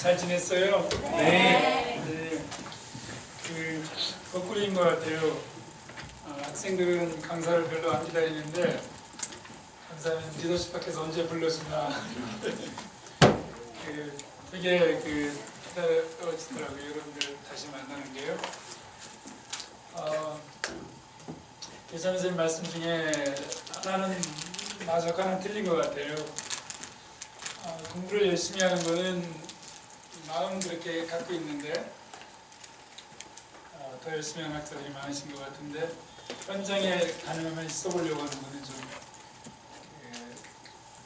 잘 지냈어요? 네. 네. 거꾸로인 것 같아요. 학생들은 강사를 별로 안 기다리는데 강사는 리더십 밖에서 언제 불러주나 되게 기다려지더라고요. 여러분들 다시 만나는 게요. 교장 선생님 말씀 중에 하나는 맞아, 하나는 틀린 것 같아요. 공부를 열심히 하는 거는 마음은 그렇게 갖고 있는데 더 열심히 하는 학자들이 많으신 것 같은데 현장에 가능하면 있어보려고 하는 거는 좀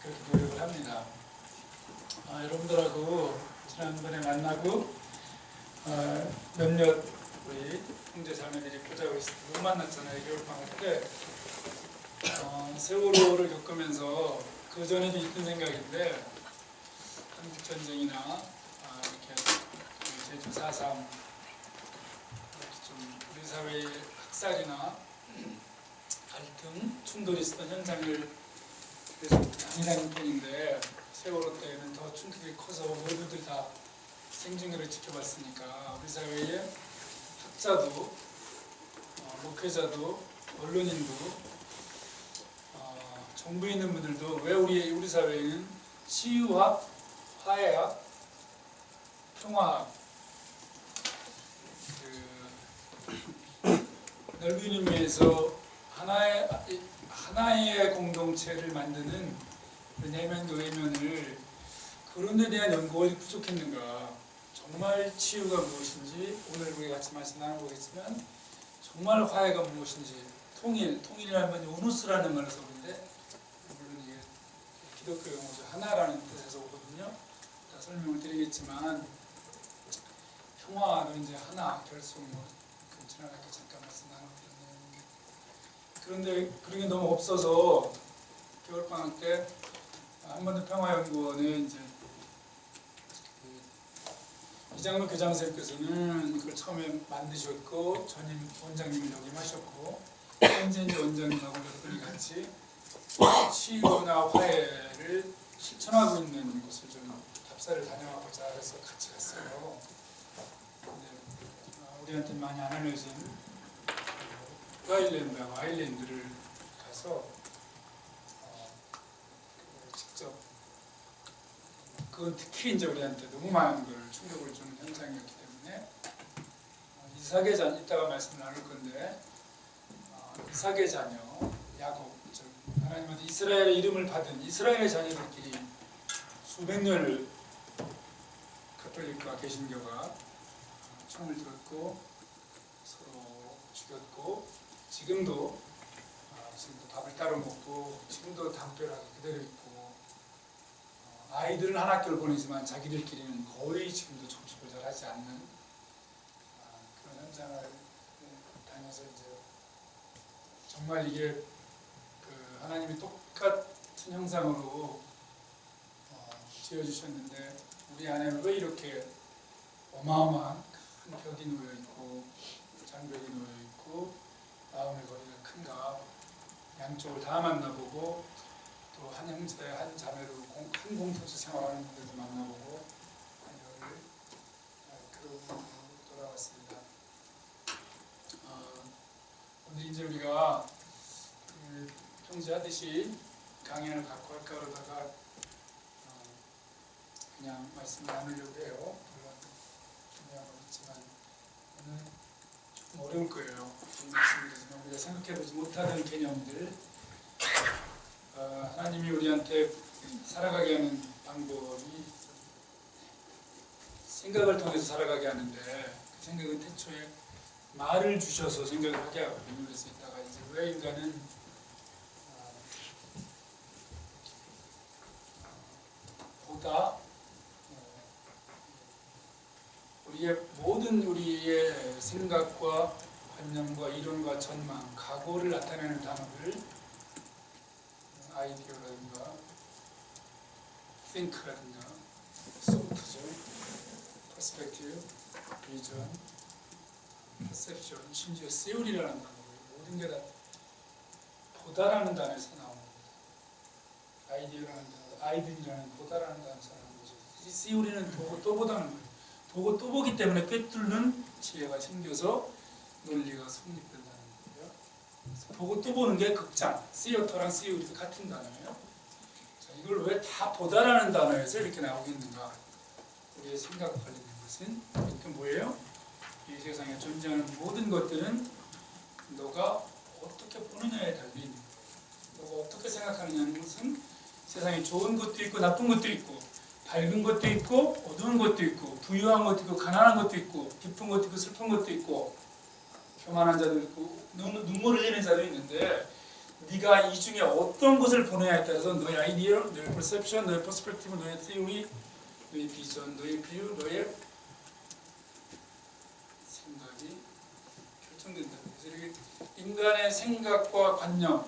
그렇게 노력을 합니다. 여러분들하고 지난번에 만나고 몇몇 우리 형제 자매들이 보자고 했을 때 못 만났잖아요. 겨울방학 때. 세월호를 겪으면서 그 전에도 있던 생각인데 한국전쟁이나 이렇게 제주 4.3 이렇게 좀 우리 사회의 학살이나 갈등, 충돌이 있었던 현장을 계속 많이 다닌 편인데 세월호 때는 더 충격이 커서 모두들 다 생중계를 지켜봤으니까 우리 사회의 학자도 목회자도 언론인도 정부에 있는 분들도 왜 우리 사회에는 치유학, 화해학, 평화학 넓은 의미에서 하나의 공동체를 만드는 내면과 외면을 그런 데 대한 연구가 부족했는가. 정말 치유가 무엇인지 오늘 우리가 같이 말씀 나눠보겠지만 정말 화해가 무엇인지 통일이라는 우누스라는 말을 써보는데 물론 이게 기독교 용어죠. 하나라는 뜻에서 오거든요. 다 설명을 드리겠지만 평화는 이제 하나 결속 지난학기 잠깐 말씀 나눠드렸네요. 그런데 그런 게 너무 없어서 겨울방학 때 한번더 평화연구원에 이제 이장로 교장선생님께서는 그걸 처음에 만드셨고 전임 원장님이 역임하셨고 현재 이제 원장님하고 몇 분이 같이 치유나 화해를 실천하고 있는 곳을 좀 답사를 다녀보자 해서 같이 갔어요. 근데 우리한테 많이 안 알려진 아일랜드하고 아일랜드를 가서 직접 그건 특히 이제 우리한테 너무 많은 걸 충격을 주는 현장이었기 때문에 이삭의 자녀 이따가 말씀을 나눌 건데 이삭의 자녀 야곱 즉 하나님한테 이스라엘의 이름을 받은 이스라엘의 자녀들끼리 수백 년을 가톨릭과 개신교가 총을 들었고 서로 죽였고 지금도 밥을 따로 먹고 지금도 담벼락에 그대로 있고 아이들은 한 학교를 보내지만 자기들끼리는 거의 지금도 접촉을 잘 하지 않는 그런 현장을 다녀서 이제 정말 이게 하나님이 똑같은 형상으로 지어주셨는데 우리 안에는 왜 이렇게 어마어마한 큰 벽이 놓여있고 장벽이 놓여있고 마음의 거리가 큰가. 양쪽을 다 만나보고 또 한 형제, 한 자매로 한 공동체 생활하는 분들도 만나보고 그러고 돌아왔습니다. 오늘 이제 우리가 평소에 하듯이 강연을 갖고 할까 그러다가 그냥 말씀 나누려고 해요. 물론 중요한 건 있지만 오늘 조금 어려울 거예요. 말씀드리지만 우리가 생각해보지 못하던 개념들 하나님이 우리한테 살아가게 하는 방법이 생각을 통해서 살아가게 하는데 그 생각은 태초에 말을 주셔서 생각을 하게 하거든요. 그래서 이따가 이제 왜 인간은 보다 우리의 생각과 관념과 이론과 전망, 각오를 나타내는 단어들 아이디어라든가 think라든가 thought죠, perspective, vision, perception, 심지어 theory라는 단어 모든 게 다 보다라는 단어에서 나온 겁니다. 아이디어라는 단어, 아이들이라는 보다라는 단어에서 나온 거죠. 씨우리는 보고 또 보다는 거예요. 보고 또 보기 때문에 꿰뚫는 지혜가 생겨서 논리가 성립된다는 거예요. 그래서 보고 또 보는 게 극장, 시어터랑 씨우리도 같은 단어예요. 자, 이걸 왜 다 보다라는 단어에서 이렇게 나오겠는가? 우리의 생각 관련된 것은 이게 뭐예요? 이 세상에 존재하는 모든 것들은 너가 어떻게 보느냐에 달린, 너가 어떻게 생각하느냐는 것은 세상에 좋은 것도 있고 나쁜 것도 있고 밝은 것도 있고 어두운 것도 있고 부유한 것도 있고 가난한 것도 있고 기쁜 것도 있고 슬픈 것도 있고 교만한 자도 있고 눈물을 흘리는 자도 있는데 네가 이 중에 어떤 것을 보느냐에 따라서 너의 아이디어, 너의 퍼셉션, 너의 퍼스펙티브, 너의 티오리, 너의 비전, 너의 뷰, 너의 생각이 결정된다. 그래서 이렇게 인간의 생각과 관념,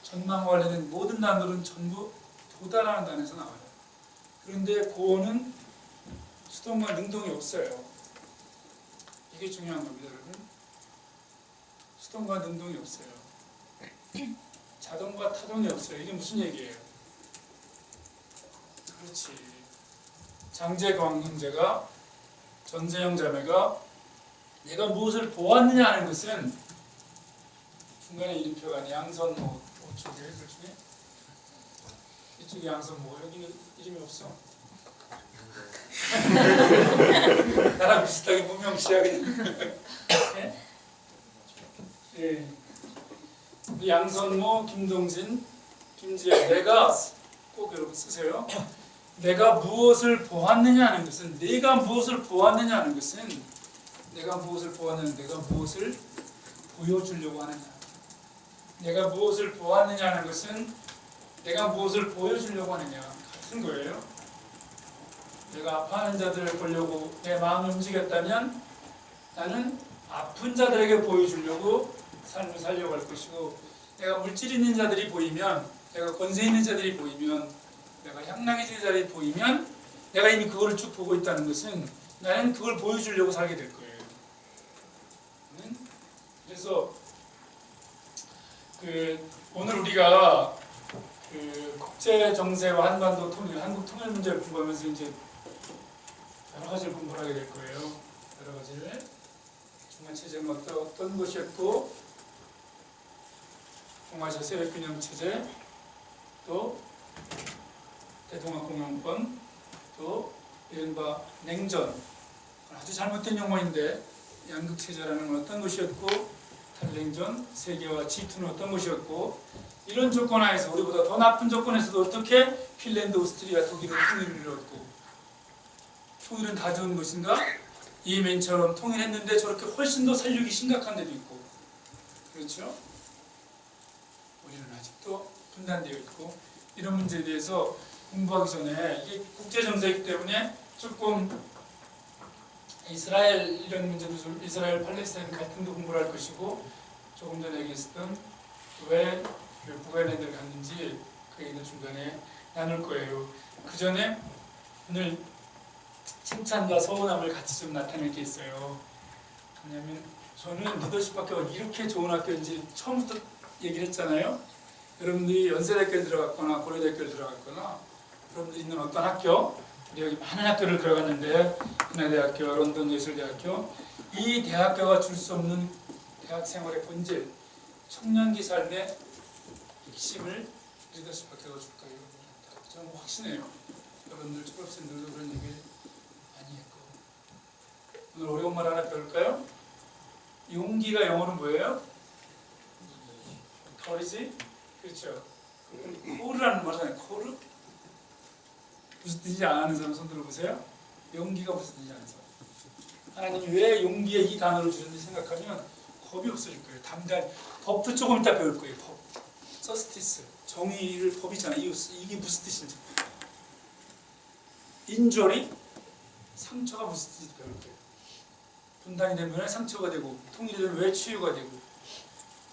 전망과 관련된 모든 단어들은 전부 보다라는 단어에서 나와요. 그런데 고어는 수동과 능동이 없어요. 이게 중요한 겁니다, 여러분. 수동과 능동이 없어요. 자동과 타동이 없어요. 이게 무슨 얘기예요? 그렇지. 장재광 형제가, 전재영 자매가 내가 무엇을 보았느냐 하는 것은 중간에 이름표가 양선모 쪽에 글 중에 이쪽에 양선모, 여기는 이름이 없어. 나랑 비슷하게 무명시야 그냥. 네? 예. 양선모, 김동진, 김지혜, 내가 꼭 여러분 쓰세요. 내가 무엇을 보았느냐 하는 것은, 내가 무엇을 보았느냐 하는 것은, 내가 무엇을 보았느냐, 내가 무엇을 보여주려고 하느냐. 내가 무엇을 보았느냐 하는 것은 내가 무엇을 보여주려고 하느냐 같은 거예요. 내가 아파하는 자들을 보려고 내 마음을 움직였다면 나는 아픈 자들에게 보여주려고 삶을 살려고 할 것이고, 내가 물질 있는 자들이 보이면, 내가 권세 있는 자들이 보이면, 내가 향락해진 자들이 보이면 내가 이미 그거를 쭉 보고 있다는 것은 나는 그걸 보여주려고 살게 될 거예요. 그래서 오늘 우리가 국제 정세와 한반도 통일, 한국 통일 문제를 공부하면서 이제 여러 가지를 공부를 하게 될 거예요. 여러 가지를. 중간 체제는 어떤 것이었고, 동아시아 세력균형 체제, 또 대동아 공영권, 또 이른바 냉전, 아주 잘못된 용어인데 양극 체제라는 건 어떤 것이었고, 탈냉전, 세계화 G2는 어떤 것이었고, 이런 조건 하에서 우리보다 더 나쁜 조건에서도 어떻게 핀란드, 오스트리아, 독일은 통일을 이뤘고, 통일은 다 좋은 것인가? 이에멘처럼 통일했는데 저렇게 훨씬 더 살육이 심각한 데도 있고, 그렇죠? 우리는 아직도 분단되어 있고, 이런 문제에 대해서 공부하기 전에 이게 국제 정세이기 때문에 조금 이스라엘 이런 문제도 좀, 이스라엘 팔레스타인 갈등도 공부를 할 것이고, 조금 전에 얘기했던 왜 북아일랜드를 갔는지 그 얘기도 중간에 나눌 거예요. 그 전에 오늘 칭찬과 서운함을 같이 좀 나타낼 게 있어요. 왜냐하면 저는 리더십 학교가 이렇게 좋은 학교인지 처음부터 얘기를 했잖아요. 여러분들이 연세대학교에 들어갔거나 고려대학교에 들어갔거나 여러분들이 있는 어떤 학교, 우리 여기 많은 학교를 들어갔는데, 하나대학교, 런던 예술대학교, 이 대학교가 줄 수 없는 대학 생활의 본질, 청년기 삶의 핵심을 리더십 학교가 줄 거예요. 저는 확신해요. 여러분들 졸업생들도 그런 얘기를 많이 했고. 오늘 어려운 말 하나 배울까요? 용기가 영어로 뭐예요? 커리지? 그렇죠. 코르라는 말이잖아요. 코르? 무슨 뜻인지 아는 사람 손 들어보세요. 용기가 무슨 뜻인지 아는 사람. 하나님이 왜 용기에 이 단어를 주셨는지 생각하면 겁이 없어질 거예요. 담대한, 법도 조금 이따 배울 거예요. 법. 서스티스. 정의를 법이잖아요. 이게 무슨 뜻인지. 인주어리? 상처가 무슨 뜻인지 배울 거예요. 분단이 되면 왜 상처가 되고, 통일이 되면 왜 치유가 되고,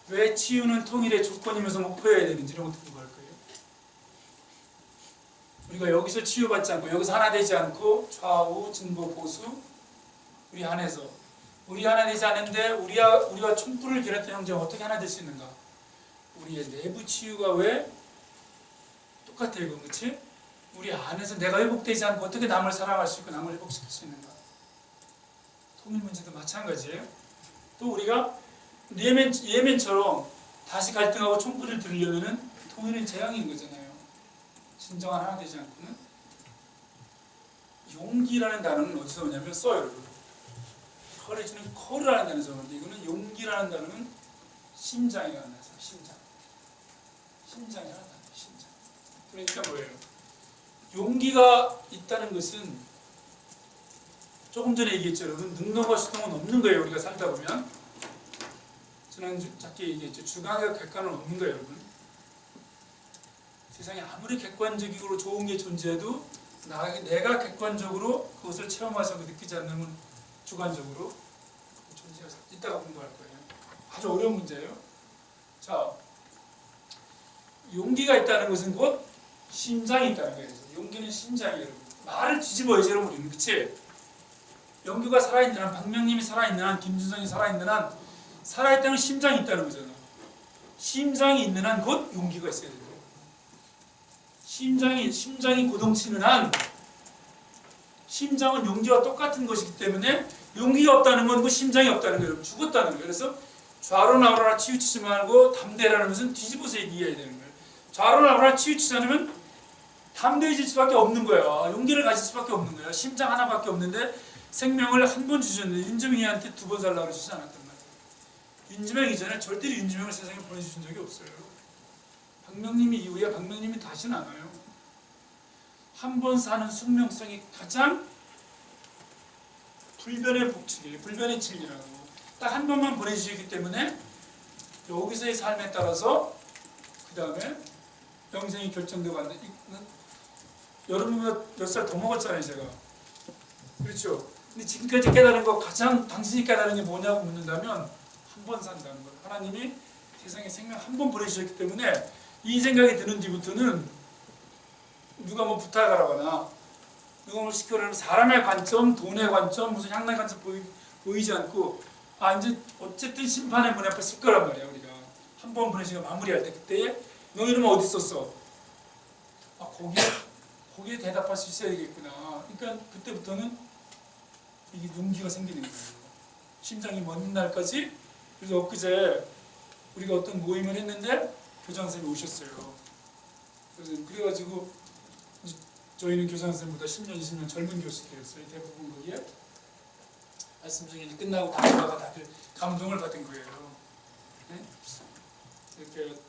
왜 치유는 통일의 조건이면서 목표여야 되는지 이런 것도 공부할 거예요. 우리가 여기서 치유받지 않고, 여기서 하나 되지 않고, 좌우, 진보, 보수, 우리 안에서 우리 하나 되지 않는데 우리와 촛불을 겨눴던 형제가 어떻게 하나 될 수 있는가? 우리의 내부 치유가 왜 똑같아요, 이거 그렇지? 우리 안에서 내가 회복되지 않고 어떻게 남을 사랑할 수 있고 남을 회복시킬 수 있는가? 통일 문제도 마찬가지예요. 또 우리가 예멘처럼 다시 갈등하고 총불을 들으려면은 통일은 재앙인 거잖아요. 진정한 하나 되지 않고는. 용기라는 단어는 어디서 오냐면 써요, 여러분. 커리지는 커라는 단어에서 오는데 이거는 용기라는 단어는 심장에 관해서 심장이 하나 단어, 심장. 그러니까 뭐예요? 용기가 있다는 것은 조금 전에 얘기했죠, 여러분. 능력과 수동은 없는 거예요. 우리가 살다 보면 지난주 짧게 얘기했죠. 주관과 객관은 없는 거예요, 여러분. 세상에 아무리 객관적으로 좋은 게 존재해도 내가 객관적으로 그것을 체험하셔서 느끼지 않으면 주관적으로 존재가 이따가 공부할 거예요. 아주 어려운 문제예요. 자, 용기가 있다는 것은 곧 심장이 있다는 거예요. 용기는 심장이에요. 말을 뒤집어야지 여러분 우리는. 그치? 영규가 살아있는 한, 박명님이 살아있는 한, 김준성이 살아있는 한, 살아있다는 심장이 있다는 거잖아. 심장이 있는 한 곧 용기가 있어야 돼요. 심장이 고동치는 한 심장은 용기와 똑같은 것이기 때문에 용기가 없다는 건 그 심장이 없다는 거예요. 죽었다는 거예요. 그래서 좌로 나오라 치우치지 말고 담대라는 것은 뒤집어서 얘기해야 되는 거예요. 좌로 나오라 치우치지 않으면 담대해질 수밖에 없는 거예요. 용기를 가질 수밖에 없는 거예요. 심장 하나밖에 없는데 생명을 한 번 주셨는데 윤지명이한테 2번 살라고 그러시지 않았단 말이에요. 윤지명 이전에 절대로 윤지명을 세상에 보내주신 적이 없어요. 박명님이 이후에 박명님이 다시는 안 와요. 한 번 사는 숙명성이 가장 불변의 복칙이에요. 불변의 진리라고. 딱 한 번만 보내주시기 때문에 여기서의 삶에 따라서 그 다음에 영생이 결정되고 안 돼. 여러분보다 몇 살 더 먹었잖아요, 제가. 그렇죠? 근데 지금까지 깨달은 거 가장 당신이 깨달은 게 뭐냐고 묻는다면 한 번 산다는 거예요. 하나님이 세상에 생명 한 번 보내주셨기 때문에 이 생각이 드는 뒤부터는 누가 뭐 부탁하라거나 누가 뭐 시켜라면 사람의 관점, 돈의 관점, 무슨 향락의 관점 보이지 않고 이제 어쨌든 심판의 문 앞에 쓸 거란 말이야. 우리가 한 번 보내신 거 마무리할 때 그때에 너 이름은 어디 있었어? 거기에 대답할 수 있어야 되겠구나. 그러니까 그때부터는 이게 용기가 생기는 거예요. 심장이 먼 날까지. 그래서 엊그제 우리가 어떤 모임을 했는데 교장 선생님이 오셨어요. 그래가지고 저희는 교장 선생님보다 10년, 20년 젊은 교수들이었어요. 대부분 거기에 말씀 중에 끝나고 다니다가 다들 감동을 받은 거예요. 네? 이렇게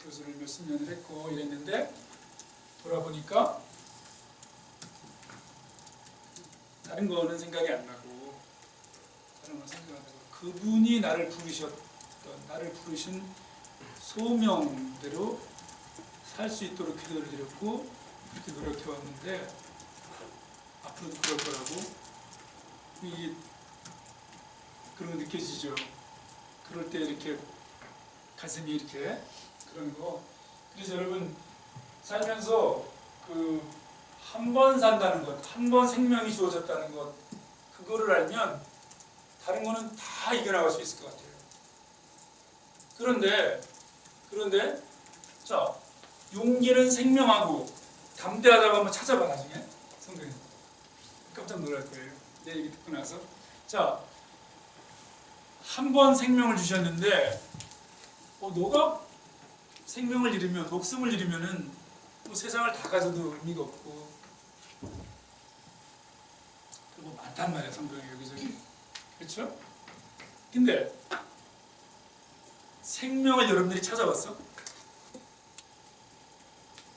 교수를 몇십 년을 했고 이랬는데 돌아보니까 다른 거는 생각이 안 나고 그분이 나를 부르신 소명대로 살 수 있도록 기도를 드렸고 그렇게 노력해 왔는데 앞으로도 그럴 거라고 이게 그런 거 느껴지죠. 그럴 때 이렇게 가슴이 이렇게 그런 거. 그래서 여러분 살면서 그 한 번 산다는 것, 한 번 생명이 주어졌다는 것, 그거를 알면 다른 거는 다 이겨나갈 수 있을 것 같아요. 그런데 자, 용기는 생명하고 담대하다고 한번 찾아봐 나중에 성경에 깜짝 놀랄 거예요. 내 얘기 듣고 나서. 자, 한 번 생명을 주셨는데 너가 생명을 잃으면 목숨을 잃으면은 뭐 세상을 다 가져도 의미가 없고 뭐 많단 말이야 성경에 여기저기. 그렇죠? 근데 생명을 여러분들이 찾아봤어?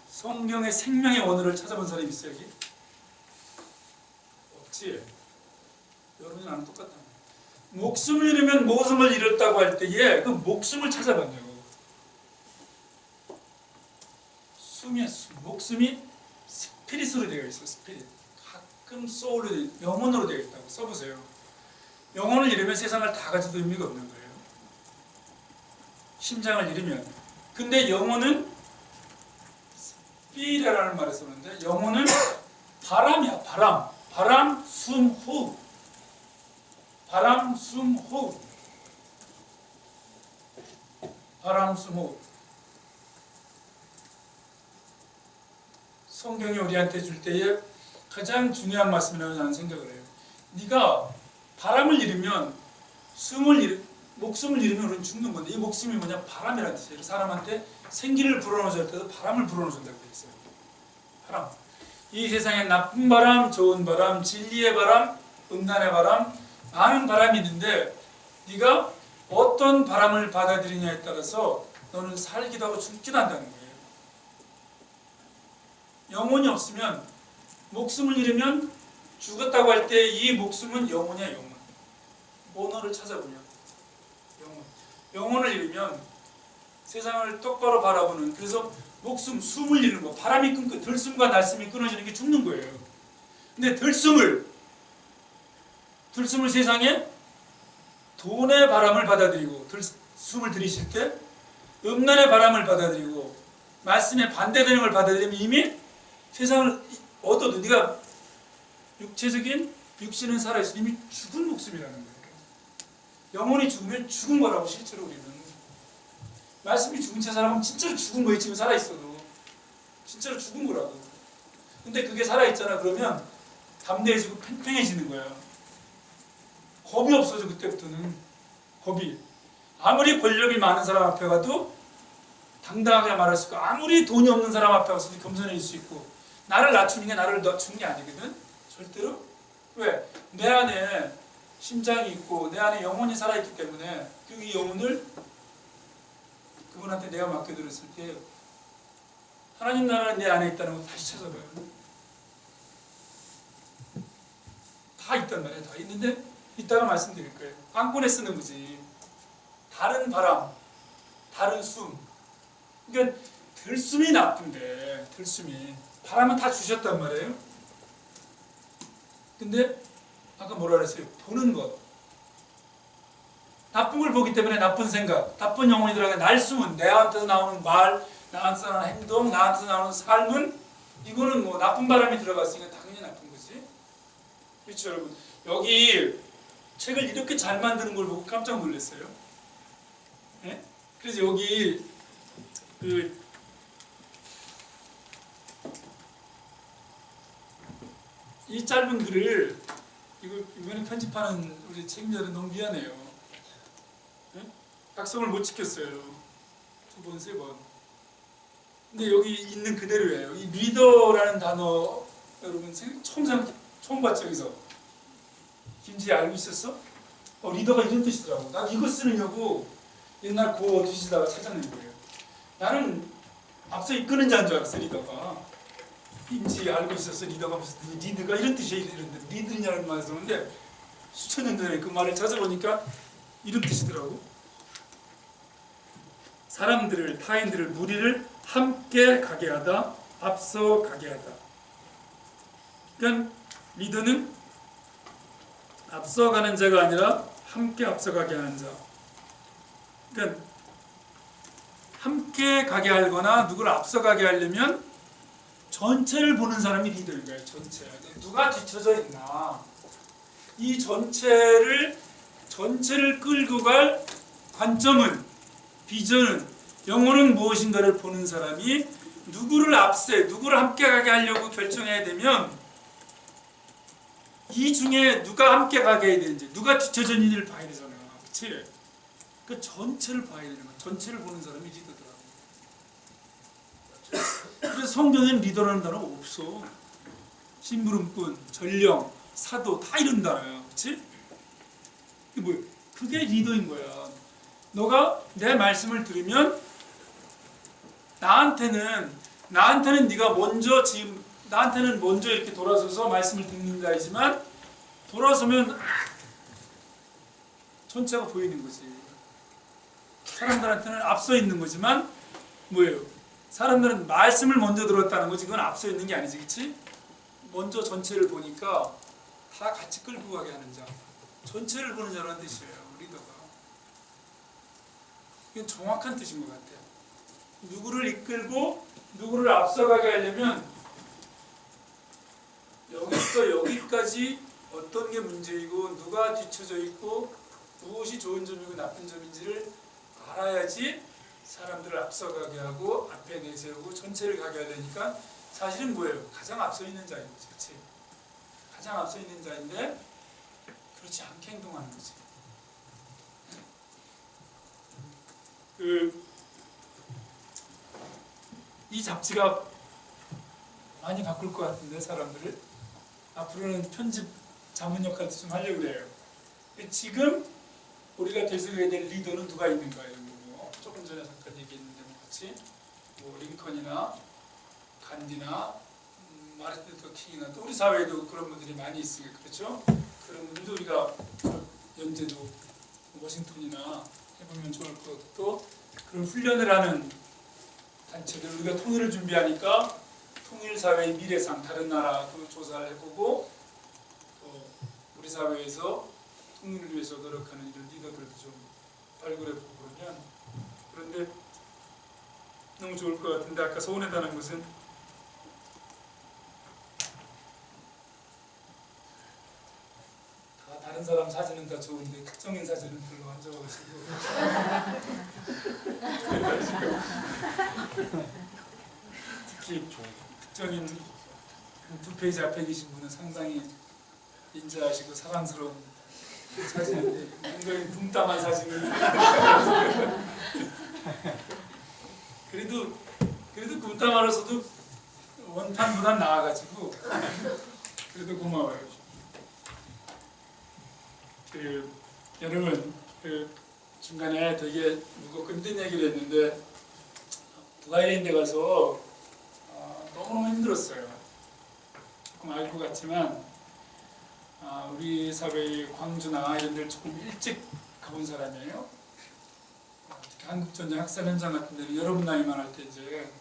성경의 생명의 원어를 찾아본 사람이 있어요 여기? 없지? 여러분이 나랑 똑같단 말이야. 목숨을 잃으면 목숨을 잃었다고 할 때에 그 목숨을 찾아봤냐고. 목숨이 스피릿으로 되어 있어. 스피릿. 가끔 소울로 되어 있고 영혼으로 되어 있다고 써보세요. 영혼을 잃으면 세상을 다 가져도 의미가 없는 거예요. 심장을 잃으면. 근데 영혼은 스피리라는 말을 쓰는데 영혼은 바람이야. 바람, 숨, 호흡. 바람, 숨, 호흡. 바람, 숨, 호흡. 성경이 우리한테 줄 때에 가장 중요한 말씀이라고 나는 생각을 해요. 네가 바람을 잃으면 목숨을 잃으면 우리는 죽는 건데, 이 목숨이 뭐냐? 바람이라는 뜻이에요. 사람한테 생기를 불어넣어줄 때도 바람을 불어넣어준다고 되어 있어요. 바람. 이 세상에 나쁜 바람, 좋은 바람, 진리의 바람, 음란의 바람, 많은 바람이 있는데 네가 어떤 바람을 받아들이냐에 따라서 너는 살기도 하고 죽기도 한다는 거예요. 영혼이 없으면, 목숨을 잃으면 죽었다고 할 때 이 목숨은 영혼이야, 영혼. 언어를 찾아보냐. 영혼을 잃으면 세상을 똑바로 바라보는, 그래서 목숨, 숨을 잃는 거, 바람이 끊고 들숨과 날숨이 끊어지는 게 죽는 거예요. 근데 들숨을 세상에 돈의 바람을 받아들이고 숨을 들이쉴 때 음란의 바람을 받아들이고 말씀에 반대되는 걸 받아들이면 이미 세상을 얻어도 네가 육체적인 육신은 살아있어 이미 죽은 목숨이라는 거예요. 영혼이 죽으면 죽은 거라고. 실제로 우리는 말씀이 죽은 채 살아가면 진짜로 죽은 거예요. 지금 살아있어도 진짜로 죽은 거라고. 근데 그게 살아있잖아. 그러면 담대해지고 팽팽해지는 거야. 겁이 없어져. 그때부터는 겁이. 아무리 권력이 많은 사람 앞에 가도 당당하게 말할 수 있고, 아무리 돈이 없는 사람 앞에 가서도 겸손해질 수 있고. 나를 낮추는 게 나를 낮추는 게 아니거든. 절대로. 왜? 내 안에 심장이 있고 내 안에 영혼이 살아있기 때문에, 그리고 이 영혼을 그분한테 내가 맡겨드렸을 때 하나님 나라는 내 안에 있다는 거 다시 찾아봐요. 다 있단 말이에요. 다 있는데 이따가 말씀드릴 거예요. 빵꾸내 쓰는 거지. 다른 바람, 다른 숨. 그러니까 들숨이 나쁜데, 들숨이. 바람은 다 주셨단 말이에요. 근데 아까 뭐라 그랬어요? 보는 것. 나쁜 걸 보기 때문에 나쁜 생각, 나쁜 영혼이 들어가. 날숨은 나한테서 나오는 말, 나한테서 나오는 행동, 나한테서 나오는 삶은, 이거는 뭐 나쁜 바람이 들어갔으니까 당연히 나쁜 거지. 그렇죠, 여러분? 여기 책을 이렇게 잘 만드는 걸 보고 깜짝 놀랐어요. 네? 그래서 여기 이 짧은 글을 이번에 편집하는 우리 책임자들은 너무 미안해요. 네? 약속을 못 지켰어요. 2번, 3번. 근데 여기 있는 그대로예요. 이 리더라는 단어 여러분 처음 봤죠? 여기서 김지혜 알고 있었어? 리더가 이런 뜻이더라고. 난 이거 쓰느냐고 옛날 고 두시다가 찾아낸 거예요. 나는 앞서 이끄는 자인 줄 알았어. 리더가. 김지혜 알고 있었어? 리더가 무슨 리드가 이런 뜻이에요. 이런 리드냐는 말을 쓰는데 수천 년 전에 그 말을 찾아보니까 이런 뜻이더라고. 사람들을, 타인들을, 무리를 함께 가게 하다, 앞서 가게 하다. 그러니까 리더는 앞서가는 자가 아니라 함께 앞서가게 하는 자. 그러니까 함께 가게 하거나 누구를 앞서가게 하려면 전체를 보는 사람이 리더인 거예요. 전체. 누가 뒤쳐져 있나. 이 전체를 끌고 갈 관점은, 비전은, 영혼은 무엇인가를 보는 사람이 누구를 앞세, 누구를 함께 가게 하려고 결정해야 되면 이 중에 누가 함께 가게 해야 되는지, 누가 뒤쳐져 있는지를 봐야 되잖아요. 그치? 그 전체를 봐야 되는 거야. 전체를 보는 사람이 리더더라고. 그래서 성경엔 리더라는 단어가 없어. 심부름꾼, 전령, 사도 다 이런 단어야. 그치? 그게 뭐야? 그게 리더인 거야. 너가 내 말씀을 들으면 나한테는 네가 먼저 지금 나한테는 먼저 이렇게 돌아서서 말씀을 듣는 자이지만 돌아서면 전체가 보이는 거지. 사람들한테는 앞서 있는 거지만 뭐예요? 사람들은 말씀을 먼저 들었다는 거지. 그건 앞서 있는 게 아니지, 그렇지? 먼저 전체를 보니까 다 같이 끌고 가게 하는 자. 전체를 보는 자라는 뜻이에요. 리더가. 이건 정확한 뜻인 것 같아요. 누구를 이끌고 누구를 앞서가게 하려면 여기부터 여기까지 어떤 게 문제이고 누가 뒤쳐져 있고 무엇이 좋은 점이고 나쁜 점인지를 알아야지 사람들을 앞서가게 하고 앞에 내세우고 전체를 가게 하려니까 사실은 뭐예요? 가장 앞서 있는 자인 거지, 그렇지? 가장 앞서 있는 자인데 그렇지 않게 행동하는 거지. 이 잡지가 많이 바꿀 것 같은데 사람들을 앞으로는 편집 자문 역할도 좀 하려고 그래요. 지금 우리가 되새겨야 될 리더는 누가 있는가요? 뭐 조금 전에 잠깐 얘기했는데 같이 뭐 링컨이나 간디나 마르틴 루터 킹이나 또 우리 사회에도 그런 분들이 많이 있으니까 그렇죠? 그런 분들도 우리가 연재도 워싱턴이나 해보면 좋을 것 같고 또 그런 훈련을 하는 단체들 우리가 통일을 준비하니까 통일사회의 미래상 다른 나라도 조사를 해보고 또 우리 사회에서 통일을 위해서 노력하는 이런 리더들도 좀 발굴해보고 그러면 그런데 너무 좋을 것 같은데 아까 서운하다는 것은 다 다른 사람 사진은 다 좋은데 특정인 사진은 별로 안 좋아가지고 특히 특정인 두 페이지 앞에 계신 분은 상당히 인자하시고 사랑스러운 사진인데 굉장히 붕담한 사진을 그래도 붕담하면서도 원판보다 나아가지고 그래도 고마워요. 여러분 중간에 되게 무겁고 힘든 얘기를 했는데 북아일랜드 가서 너무너무 힘들었어요. 조금 알 것 같지만 우리 사회의 광주나 이런 데를 조금 일찍 가본 사람이에요. 특히 한국전쟁 학살 현장 같은 데는 여러분 나이만 할 때 이제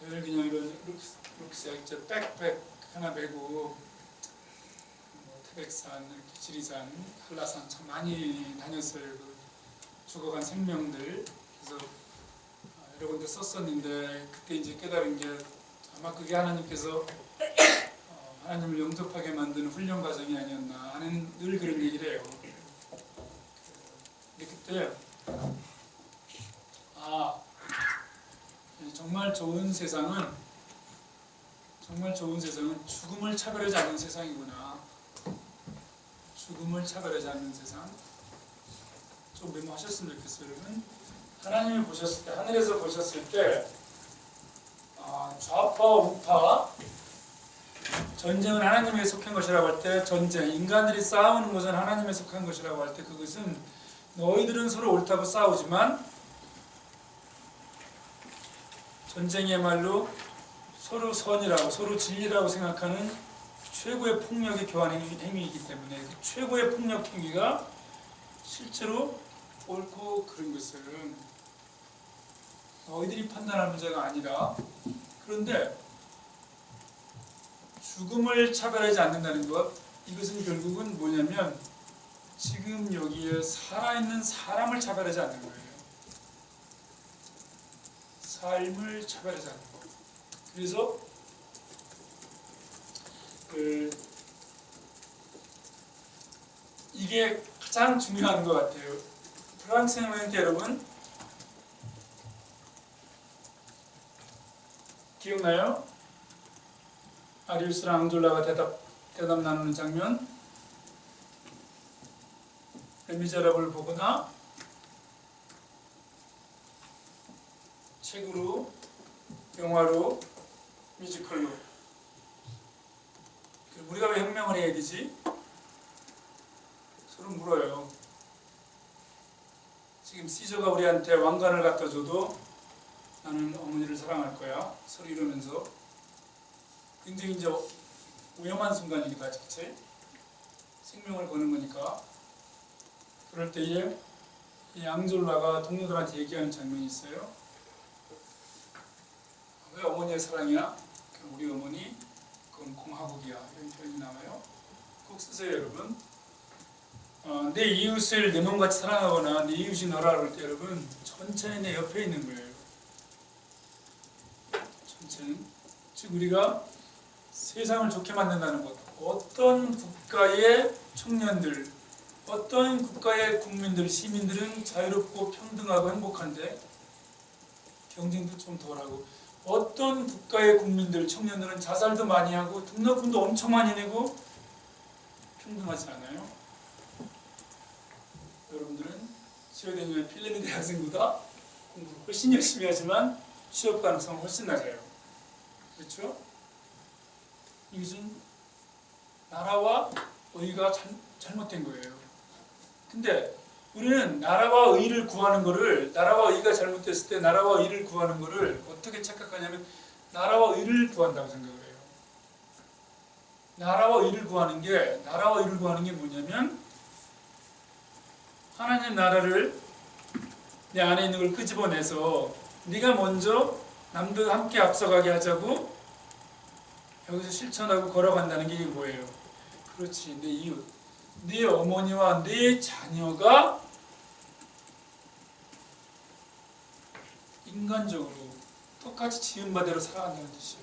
늘 그냥 이런 룩색 백팩 하나 메고 뭐 태백산, 지리산, 한라산 참 많이 다녔어요. 그 죽어간 생명들 그래서 여러 군데 썼었는데 그때 이제 깨달은 게 아마 그게 하나님께서 하나님을 영접하게 만드는 훈련 과정이 아니었나 하는 늘 그런 얘기를 해요. 근데 그때 정말 좋은 세상은 죽음을 차별하지 않는 세상이구나. 죽음을 차별하지 않는 세상. 좀 메모하셨으면 좋겠어요, 여러분. 하나님을 보셨을 때, 하늘에서 보셨을 때 좌파, 우파 전쟁은 하나님에게 속한 것이라고 할 때 전쟁, 인간들이 싸우는 것은 하나님에 속한 것이라고 할 때 그것은 너희들은 서로 옳다고 싸우지만 전쟁이야말로 서로 선이라고 서로 진리라고 생각하는 최고의 폭력의 교환 행위이기 때문에 그 최고의 폭력 행위가 실제로 옳고 그른 것은 너희들이 판단할 문제가 아니라 그런데 죽음을 차별하지 않는다는 것 이것은 결국은 뭐냐면 지금 여기에 살아있는 사람을 차별하지 않는 거예요. 삶을 차별하지 않는 것. 그래서 이게 가장 중요한 것 같아요. 프랑스 혁명 때 여러분 기억나요? 아리우스랑 앙졸라가 대답 나누는 장면. 레미제라블을 보거나 책으로, 영화로, 뮤지컬로. 우리가 왜 혁명을 해야 되지? 서로 물어요. 지금 시저가 우리한테 왕관을 갖다 줘도 나는 어머니를 사랑할 거야. 서로 이러면서 굉장히 이제 위험한 순간이기도 하지, 그치? 생명을 거는 거니까. 그럴 때에 이 앙졸라가 동료들한테 얘기하는 장면이 있어요. 왜 어머니의 사랑이야? 우리 어머니 그건 공화국이야. 이런 표현이 나와요. 꼭 쓰세요, 여러분. 내 이웃을 내 몸같이 사랑하거나 내 이웃이 너라 그럴 때 여러분 전체는 내 옆에 있는 거예요. 전체는. 즉 우리가 세상을 좋게 만든다는 것. 어떤 국가의 청년들, 어떤 국가의 국민들, 시민들은 자유롭고 평등하고 행복한데 경쟁도 좀 덜하고 어떤 국가의 국민들, 청년들은 자살도 많이 하고 등록금도 엄청 많이 내고 평등하지 않아요? 여러분들은 스웨덴이나 핀란드 대학생보다 공부 훨씬 열심히 하지만 취업 가능성은 훨씬 낮아요. 그렇죠? 이것은 나라와 의가 잘못된 거예요. 근데 우리는 나라와 의를 구하는 거를, 나라와 의가 잘못됐을 때 나라와 의를 구하는 거를 어떻게 착각하냐면 나라와 의를 구한다고 생각을 해요. 나라와 의를 구하는 게 뭐냐면 하나님 나라를 내 안에 있는 걸 끄집어내서 네가 먼저 남들 함께 앞서가게 하자고 여기서 실천하고 걸어간다는 게 이게 뭐예요? 그렇지, 내 이웃, 네 어머니와 네 자녀가 인간적으로 똑같이 지은 바대로 살아간다는 뜻이에요.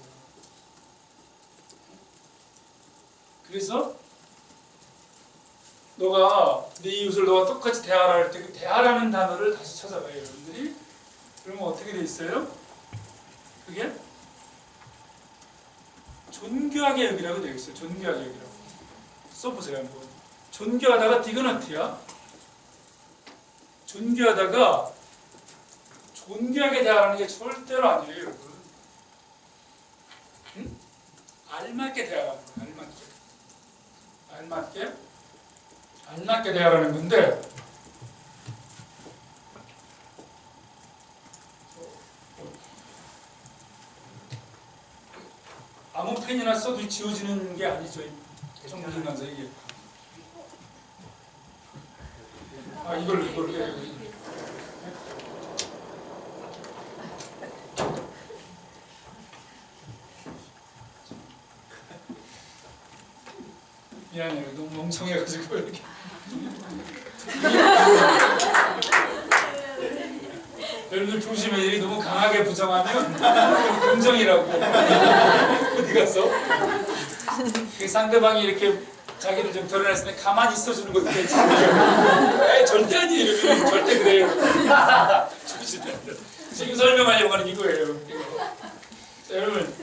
그래서 너가 네 이웃을 너가 똑같이 대하라 할 때 그 대하라는 단어를 다시 찾아봐요, 여러분들이. 그러면 어떻게 돼 있어요? 그게 존귀하게 여기라고 되어 있어요. 존귀하게 여기라고. 써보세요 한번. 존귀하다가 디그너티야. 존귀하다가 존귀하게 대하라는 게 절대로 아니에요, 여러분. 응? 알맞게 대하라는 거예요. 알맞게 대하라는 건데 아무 펜이나 써도 지워지는 게 아니죠. 정부진간서 이게. 이걸 해. 미안해요. 너무 멍청해가지고 이렇게. 여러분들 조심해. 일이 너무 강하게 부정하면 긍정이라고. 어디 갔어? 상대방이 이렇게 자기를 좀 드러냈을 때 가만히 있어주는 것도 괜찮아요. 절대 아니에요. 이러면 절대 그래요. 조심해. 지금 설명하려고 하는 이거예요. 자, 여러분,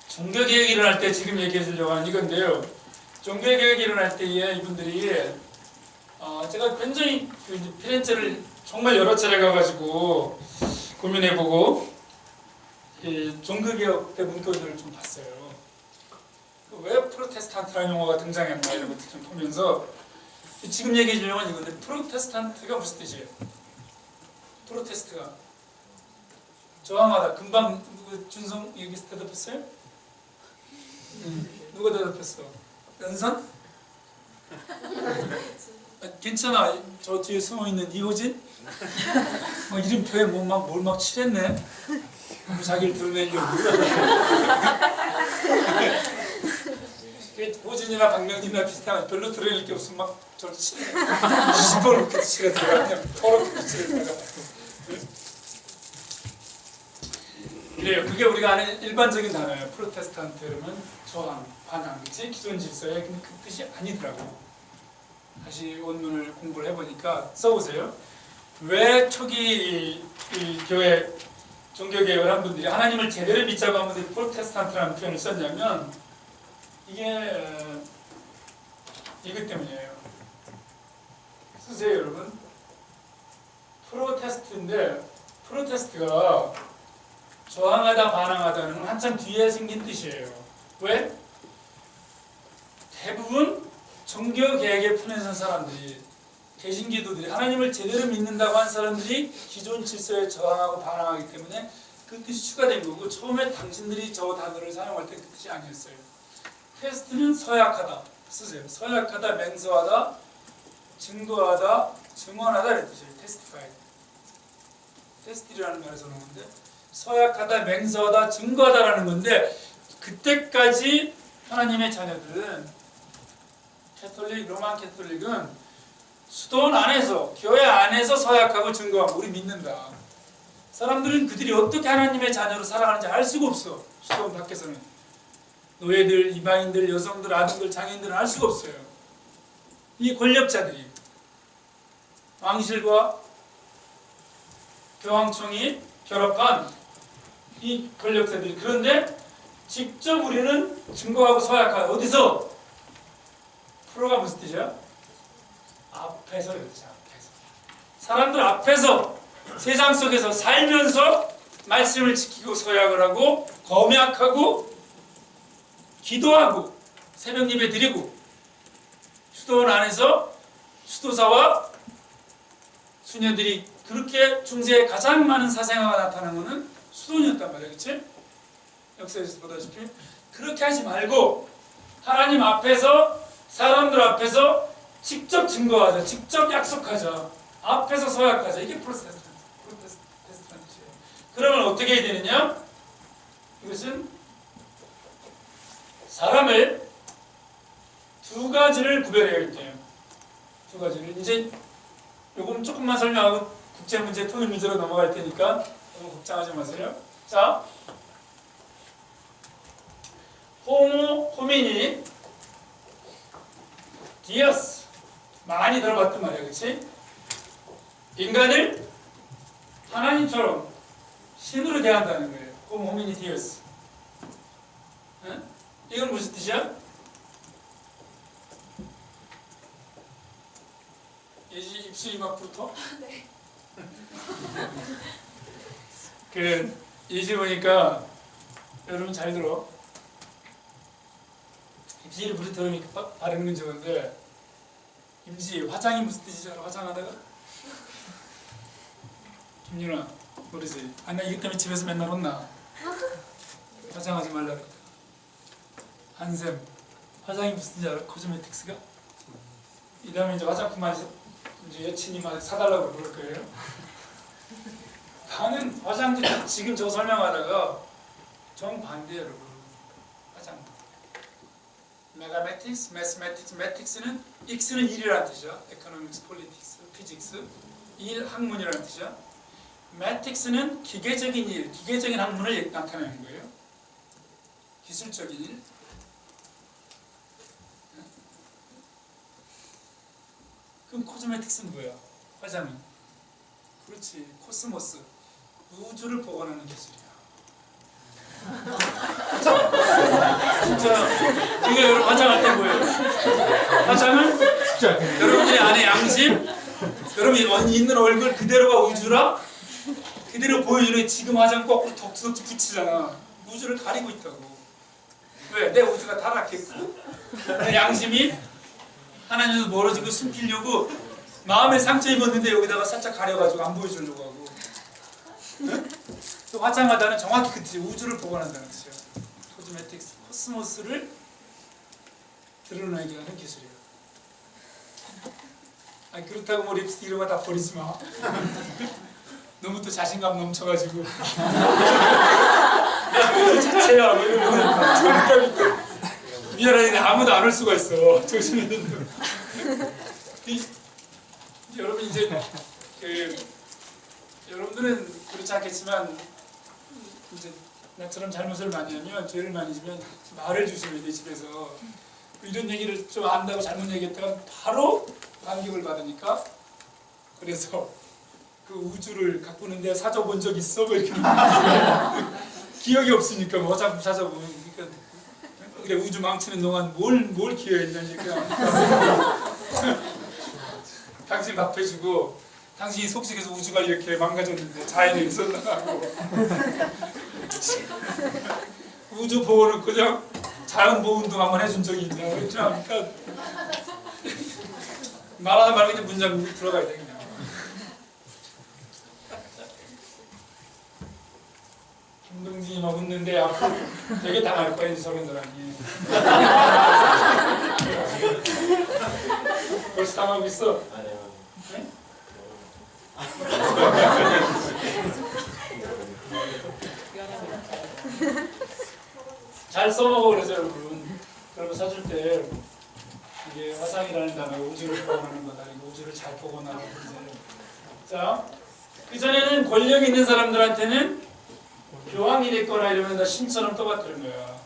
종교개혁이 일어날 때 지금 얘기해 주려고 하는 이건데요. 종교개혁이 일어날 때에 이분들이 제가 굉장히 피렌체를 정말 여러 차례 가가지고 고민해보고 종교개혁 때 문구들을 좀 봤어요. 왜 프로테스탄트라는 용어가 등장했나 이런 것들 좀 보면서 지금 얘기해 주려고 하는 이건데 프로테스탄트가 무슨 뜻이에요? 프로테스트가 저항하다. 금방 준성 여기 대답했어요? 누가 대답했어? 연선? 괜찮아. 저 뒤에 숨어있는 이호진? 이름표에 뭘 막 칠했네. 자기를 드러내려고. 호진이나 박명진이나 비슷하면 별로 드러낼 게 없으면 막 저를 칠해. 시뻘겋게 칠했다가 그냥 더럽게 칠했다가. 그래요. 그게 우리가 아는 일반적인 단어예요. 프로테스탄트는 저항, 반항, 그치? 기존 질서에. 근데 그 뜻이 아니더라고. 다시 원문을 공부를 해보니까 써보세요. 왜 초기 이 교회 종교개혁을 한 분들이 하나님을 제대로 믿자고 한 분들이 프로테스탄트라는 표현을 썼냐면 이게 이것 때문이에요. 쓰세요, 여러분. 프로테스트인데 프로테스트가 저항하다, 반항하다는 건 한참 뒤에 생긴 뜻이에요. 왜? 대부분 종교개혁에 편에선 사람들이, 개신기도들이 하나님을 제대로 믿는다고 한 사람들이 기존 질서에 저항하고 반항하기 때문에 그 뜻이 추가된 거고, 처음에 당신들이 저 단어를 사용할 때 그 뜻이 아니었어요. 테스트는 서약하다. 쓰세요. 서약하다, 맹세하다, 증거하다, 증언하다 이런 뜻이에요. 테스티파이. 테스트라는 말에서 나온 건데 서약하다, 맹세하다, 증거하다라는 건데, 그때까지 하나님의 자녀들은 캐톨릭, 로만 캐톨릭은 수도원 안에서, 교회 안에서 서약하고 증거하고 우리 믿는다. 사람들은 그들이 어떻게 하나님의 자녀로 살아가는지 알 수가 없어. 수도원 밖에서는 노예들, 이방인들, 여성들, 아동들, 장애인들은 알 수가 없어요. 이 권력자들이 왕실과 교황청이 결합한 이 권력자들이. 그런데 직접 우리는 증거하고 서약하고 어디서? 프로가 무슨 뜻이야? 앞에서 이런 뜻이야. 앞에서. 사람들 앞에서 세상 속에서 살면서 말씀을 지키고 서약을 하고 검약하고 기도하고 새벽 예배 드리고 수도원 안에서 수도사와 수녀들이 그렇게 중세에 가장 많은 사생아가 나타난 것은 수도원이었단 말이야. 그치? 역사에서 보다시피 그렇게 하지 말고 하나님 앞에서 사람들 앞에서 직접 증거하자. 직접 약속하자. 앞에서 서약하자. 이게 프로테스탄트예요. 그러면 어떻게 해야 되느냐? 이것은 사람을 두 가지를 구별해야 돼요. 두 가지를. 이제 요금 조금만 설명하고 국제 문제, 통일 문제로 넘어갈 테니까 너무 걱정하지 마세요. 자, 호모 호미니 디어스 많이 들어봤단 말이야, 그렇지? 인간을 하나님처럼 신으로 대한다는 거예요. 호모 호미니 디어스. 응? 이건 무슨 뜻이야? 예지 입술이 막 붙어? 네. 그 예지 보니까 여러분 잘 들어. 입술이 붙으니까 바르는 건 좋은데 임지 화장이 무슨 뜻이지? 화장하다가? 김윤아 모르지? 아, 나 이것 때문에 집에서 맨날 혼나. 화장하지 말라고. 한샘 화장이 무슨 뜻인지 알아? 코스메틱스가? 이 다음에 이제 화장품만 이제 여친이 막 사달라고 그럴 거예요. 나는 화장도 지금 저 설명하다가 정반대예요, 여러분. 화장. Mathematics, Mathematics는 X는 일이라는 뜻이야. Economics, Politics, Physics. 일, 학문이라는 뜻이야. Mathematics는 기계적인 일, 기계적인 학문을 나타내는 거예요. 기술적인 일. 그럼 코스메틱스는 뭐야? 화장은? 그렇지, 코스모스. 우주를 보관하는 기술이야. 진짜 이거 여러분 화장할 때 뭐예요? 화장은 여러분들의 안에 양심, 여러분이 있는 얼굴 그대로가 우주라 그대로 보여주는. 지금 화장 거꾸로 덕지덕지 붙이잖아. 우주를 가리고 있다고. 왜? 내 우주가 타락했고 내 양심이 하나님에서 멀어지고 숨기려고 마음에 상처 입었는데 여기다가 살짝 가려가지고 안 보여주려고 하고. 응? 또 화장하다는 정확히 그 뜻이 우주를 보관한다는 뜻이에요. 코스메틱스, 코스모스를 드러내게 하는 기술이에요. 아니 그렇다고 뭐 립스틱 이런 거 다 버리지 마. 너무 또 자신감 넘쳐가지고 그 자체야 뭐 이런 거 절대 미안해. 아무도 안 올 수가 있어. 조심해야 된다. 여러분 이제 여러분들은 그렇지 않겠지만 이제 나처럼 잘못을 많이 하면 죄를 많이 지면 말을 주셔야 돼. 집에서 이런 얘기를 좀 안다고 잘못 얘기했다가 바로 반격을 받으니까. 그래서 그 우주를 가꾸는데 사줘본 적 있어? 뭐 이렇게 기억이 없으니까 뭐 자꾸 찾아보면. 그러니까 그래 우주 망치는 동안 뭘 기여했냐 그러니까 당신 밥 해주고 당신이 속식에서 우주가 이렇게 망가졌는데 자연이 있었나고. 우주 보호는 그냥 자연 보호 운동 한번 해준 적이 있냐 이렇게 하니까 말하다 말고 이제 문장 들어가야 돼 그냥. 김동진이 막 웃는데 앞으로 되게 당할 거야 저런 사람이. 벌써 당하고 있어? 네? 잘 써먹어 그러죠 여러분. 여러분 사줄 때 이게 화상이라는 단어가 우주를 보관하는 거다. 이거 우주를 잘 보관하고 이제. 자, 그 전에는 권력 있는 사람들한테는 교황이 됐거나 이러면 다 신처럼 떠받드는 거야.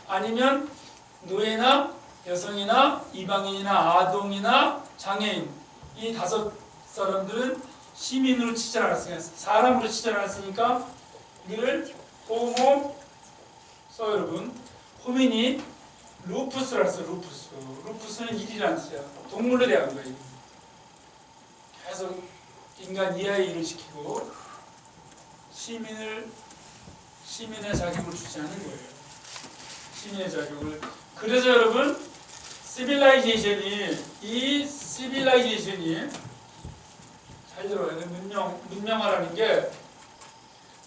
아니면 노예나 여성이나 이방인이나 아동이나 장애인 이 다섯 사람들은 시민으로 치지 않았으니까 사람으로 치지 않았으니까 이를 호모 써 여러분 호미니 루푸스라 써 루푸스. 루푸스는 일이라는 뜻이야. 동물로 대한 거예요. 계속 인간 이하의 일을 시키고 시민의 자격을 주지 않은 거예요. 시민의 자격을. 그래서 여러분 시빌라이제이션이 잘 들어야 돼. 문명화라는 게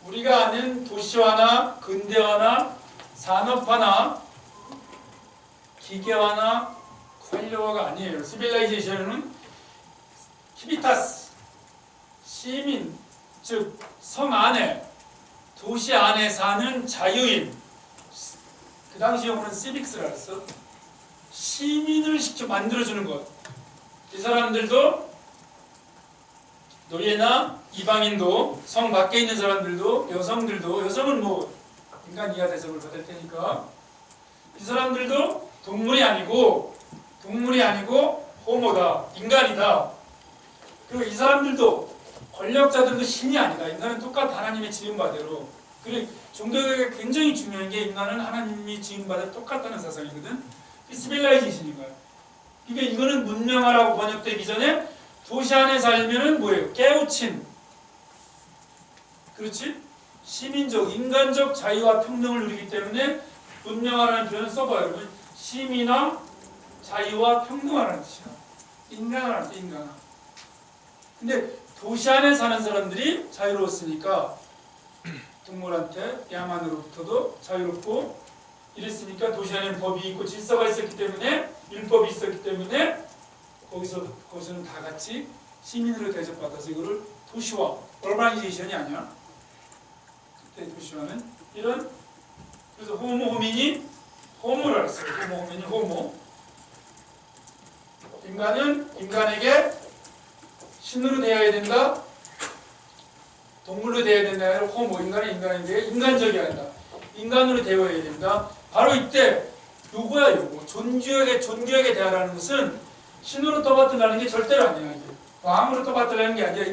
우리가 아는 도시화나 근대화나 산업화나 기계화나 관료화가 아니에요. 시빌라이제이션은 히비타스 시민 즉 성 안에 도시 안에 사는 자유인 그 당시 용어는 시빅스라 했어. 시민을 직접 만들어주는 것. 이 사람들도 노예나 이방인도 성 밖에 있는 사람들도 여성들도 여성은 뭐 인간 이하 대접을 받을 테니까 이 사람들도 동물이 아니고 호모다 인간이다. 그리고 이 사람들도 권력자들도 신이 아니다. 인간은 똑같아 하나님의 지음바대로. 그리고 종교개혁이 굉장히 중요한 게 인간은 하나님이 지음바대 똑같다는 사상이거든. 시빌라이제이션인 거야. 그러니까 이거는 문명화라고 번역되기 전에 도시 안에 살면은 뭐예요? 깨우침. 그렇지? 시민적, 인간적 자유와 평등을 누리기 때문에 문명화라는 표현을 써봐요. 여러분. 시민화, 자유와 평등화라는 뜻이야. 인간화라는 뜻, 인간화. 근데 도시 안에 사는 사람들이 자유로웠으니까 동물한테 야만으로부터도 자유롭고 이랬으니까 도시 안에는 법이 있고 질서가 있었기 때문에 율법이 있었기 때문에 거기서는 다 같이 시민으로 대접받아서 이거를 도시화, 얼바니제이션이 아니야. 그때 도시화는 이런 그래서 호모호민이 호모를 했어요. 호모호민이 호모. 인간은 인간에게 신으로 되어야 된다. 동물로 되어야 된다. 호모 인간은 인간에게 인간적이어야 된다. 인간으로 되어야 된다. 바로 이때 요거야 요거. 존귀하게 대하라는 것은 신으로 떠받들라는 게 절대로 아니야. 왕으로 떠받들라는 게 아니라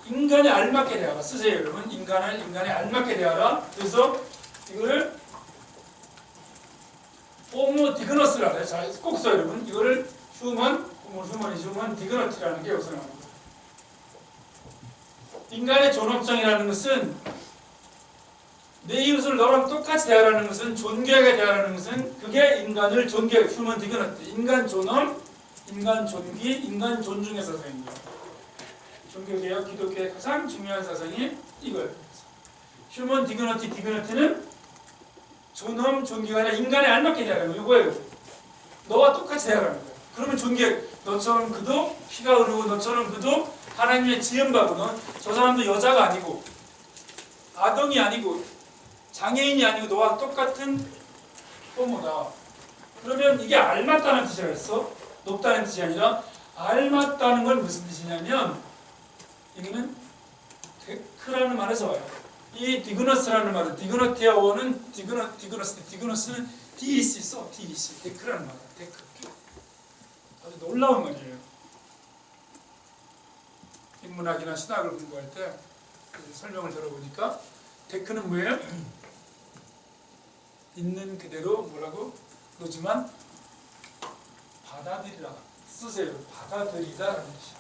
인간에 알맞게 대하라. 쓰세요 여러분. 인간에 알맞게 대하라. 그래서 이거를 호모 디그너스라 그래요. 자, 꼭 써 여러분. 이거를 휴먼 디그너티라는 게 여기서 나옵니다. 인간의 존엄성이라는 것은 내 이웃을 너랑 똑같이 대하라는 것은 존귀하게 대하라는 것은 그게 인간을 존귀하게 휴먼 디그너티 인간 존엄, 인간 존귀, 인간 존중의 사상입니다. 종교개혁, 기독교의 가장 중요한 사상이 이거예요. 휴먼 디그너티는 존엄, 존귀가 아니라 인간에 알맞게 대하라는 이거예요. 너와 똑같이 대하라는 거예요. 그러면 존귀해. 너처럼 그도 피가 흐르고 너처럼 그도 하나님의 지음받고 저 사람도 여자가 아니고 아동이 아니고 장애인이 아니고 너와 똑같은 호모다. 그러면 이게 알맞다는 뜻이라 했어. 높다는 뜻이 아니라 알맞다는 건 무슨 뜻이냐면 여기는 데크라는 말에서 와요. 이 디그너스라는 말은 디그너티아 원은 디그너스는 DEC 써. DEC 데크라는 말이야. 데크. 아주 놀라운 말이에요. 인문학이나 신학을 공부할 때 설명을 들어보니까 데크는 뭐예요? 있는 그대로 뭐라고? 그러지만 받아들이라 쓰세요. 받아들이다라는 뜻이야.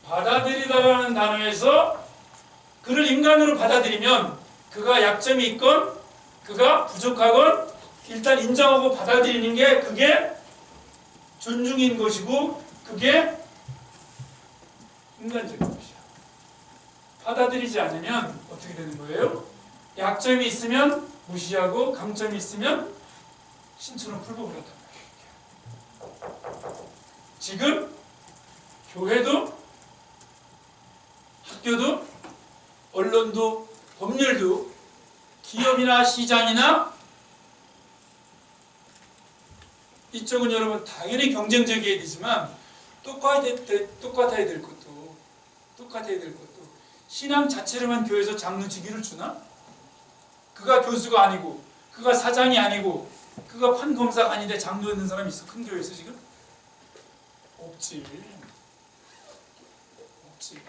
받아들이다라는 단어에서 그를 인간으로 받아들이면 그가 약점이 있건 그가 부족하건 일단 인정하고 받아들이는 게 그게 존중인 것이고 그게 인간적인 것이야. 받아들이지 않으면 어떻게 되는 거예요? 약점이 있으면 무시하고 강점이 있으면 신처럼 풀어버렸단 말이에요. 지금 교회도 학교도 언론도 법률도 기업이나 시장이나 이쪽은 여러분 당연히 경쟁적이어야 되지만 똑같아야 될 것도 신앙 자체로만 교회에서 장로직위를 주나? 그가 교수가 아니고 그가 사장이 아니고 그가 판검사가 아닌데 장로였는 사람이 있어? 큰 교회에서 지금? 없지. 그치?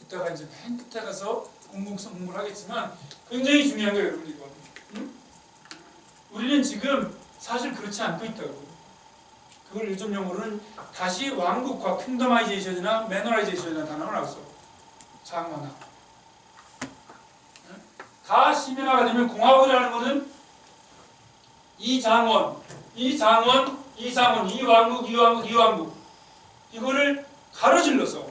이따가 이제 맨 끝에 가서 공공성 공부를 하겠지만 굉장히 중요한 거예요, 여러분 이거. 응? 우리는 지금 사실 그렇지 않고 있다고. 그걸 요즘 용어로는 다시 왕국화, 킹더마이제이션이나 매너라이제이션이나 단어가 나왔어. 장원화. 다 시민화가 되면 공화국이라는 것은 이 장원, 이 장원, 이 장원, 이 왕국, 이 왕국, 이 왕국 이거를 가로질러서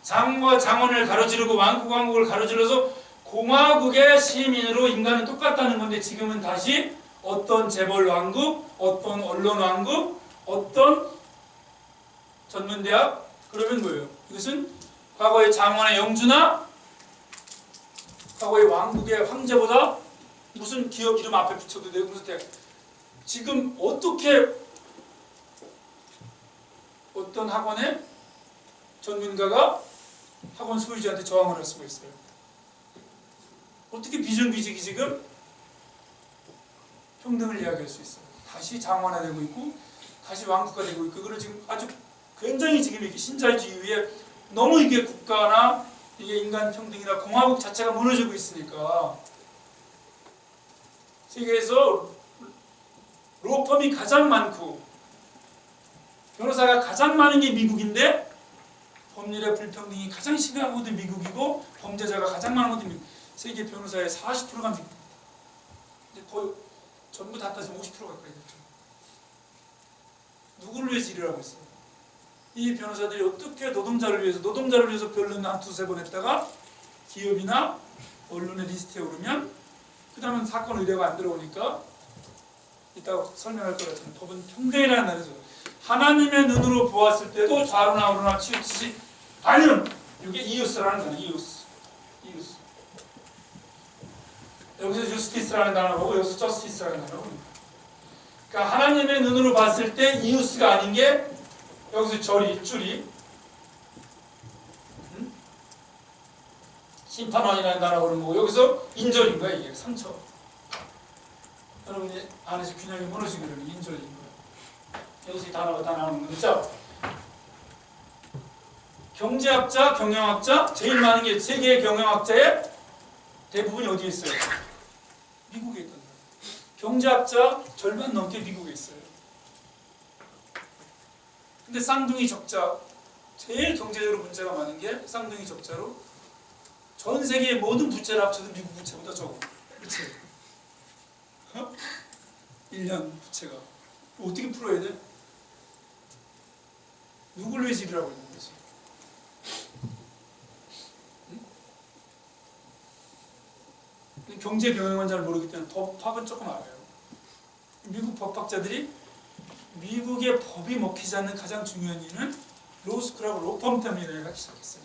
장과 장원을 가로지르고 왕국, 왕국을 가로질러서 공화국의 시민으로 인간은 똑같다는 건데 지금은 다시 어떤 재벌 왕국, 어떤 언론 왕국, 어떤 전문대학 그러면 뭐예요? 이것은 과거의 장원의 영주나 과거의 왕국의 황제보다 무슨 기업 이름 앞에 붙여도 되고 무슨 대학 지금 어떻게 어떤 학원의 전문가가 학원 소유주한테 저항을 할 수가 있어요? 어떻게 비정규직이 지금 평등을 이야기할 수 있어요? 다시 장관화되고 있고 다시 왕국화 되고 있고 그거를 지금 아주 굉장히 지금 이게 신자유주의에 너무 이게 국가나 이게 인간 평등이나 공화국 자체가 무너지고 있으니까 세계에서 로펌이 가장 많고 변호사가 가장 많은 게 미국인데 법률의 불평등이 가장 심한 것도 미국이고 범죄자가 가장 많은 것도 미국. 세계 변호사의 40%가 미국입니다. 거의 전부 다 따지면 50% 가까이 됐죠. 누구를 위해서 일을 하고 있어요? 이 변호사들이 어떻게 노동자를 위해서 변론 한 두세 번 했다가 기업이나 언론의 리스트에 오르면 그 다음은 사건 의뢰가 안 들어오니까 이따가 설명할 것 같은 법은 평등이라는 단어에서 하나님의 눈으로 보았을 때도 좌로나 우로나 치우치지 않은 이게 이우스라는 단어. 이우스. 여기서 justice라는 단어고 여기서 justice라는 단어고. 그러니까 하나님의 눈으로 봤을 때 이우스가 아닌 게 여기서 줄이 심판원이라는 단어가 그런 거고 여기서 인절인 거야 이게 상처. 여러분이 안에서 균형이 무너지고 그러는 인절인 거야. 여기서 이 단어가 다 나오는 거죠. 경제학자, 경영학자 제일 많은 게 세계의 경영학자의 대부분이 어디에 있어요? 미국에 있거든요. 경제학자 절반 넘게 미국에 있어요. 근데 쌍둥이 적자 제일 경제적으로 문제가 많은 게 쌍둥이 적자로 전 세계의 모든 부채를 합쳐도 미국 부채보다 적어. 그치? 1년 부채가 어떻게 풀어야 돼? 누굴 위해서 일을 하고 있는 거지? 경제 경영은 잘 모르기 때문에 법학은 조금 알아요. 미국 법학자들이 미국의 법이 먹히지 않는 가장 중요한 이유는 로스쿨하고 로펌 때문에 가기 시작했어요.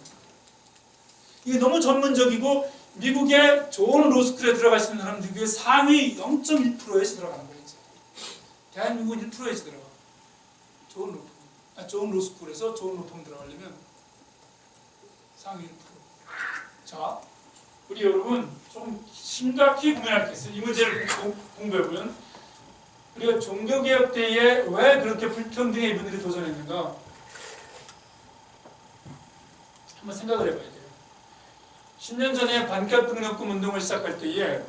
이게 너무 전문적이고 미국의 좋은 로스쿨에 들어갈 수 있는 사람은 미국의 상위 0.1%에서 들어가는 거예요. 이제. 대한민국은 1%에서 들어가. 좋은 로스쿨에서 좋은 로펌 들어가려면 상위 1%. 자, 우리 여러분 좀 심각히 고민할 게 있어요. 이 문제를 공부해보면 우리가 종교개혁 때에 왜 그렇게 불평등에 이분들이 도전했는가 한번 생각을 해봐야 돼요. 10년 전에 반값 등록금 운동을 시작할 때에